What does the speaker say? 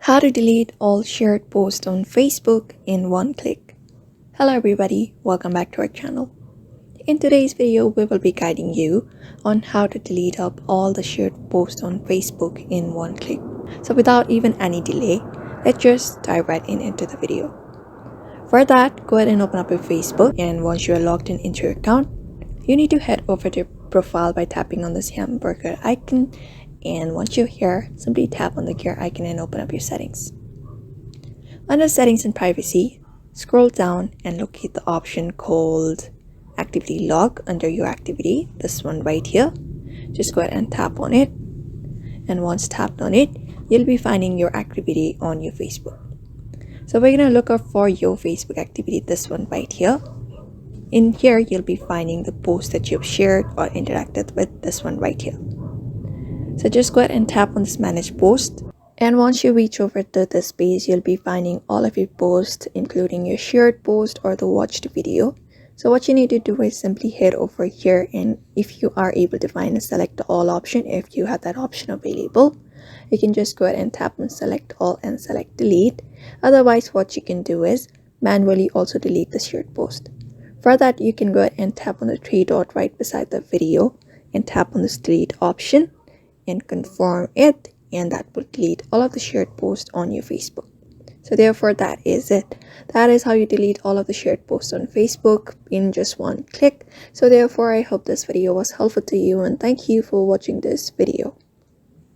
How to delete all shared posts on Facebook in one click. Hello everybody, welcome back to our channel. In today's video, we will be guiding you on how to delete up all the shared posts on Facebook in one click. So without even any delay, let's just dive right into the video. For that, go ahead and open up your Facebook, and once you are logged into your account, you need to head over to your profile by tapping on this hamburger icon, and once you're here, simply tap on the gear icon and open up your settings. Under settings and privacy, scroll down and locate the option called activity log under your activity, this one right here. Just go ahead and tap on it, and once tapped on it, you'll be finding your activity on your Facebook. So we're gonna look up for your Facebook activity, this one right here. In here, you'll be finding the post that you've shared or interacted with, this one right here. So just go ahead and tap on this manage post, and once you reach over to this page, you'll be finding all of your posts, including your shared post or the watched video. So what you need to do is simply head over here, and if you are able to find a select all option, if you have that option available, you can just go ahead and tap on select all and select delete. Otherwise, what you can do is manually also delete the shared post. For that, you can go ahead and tap on the three dot right beside the video and tap on this delete option and confirm it, and that will delete all of the shared posts on your Facebook. So therefore, that is it. That is how you delete all of the shared posts on Facebook in just one click. So therefore, I hope this video was helpful to you, and thank you for watching this video.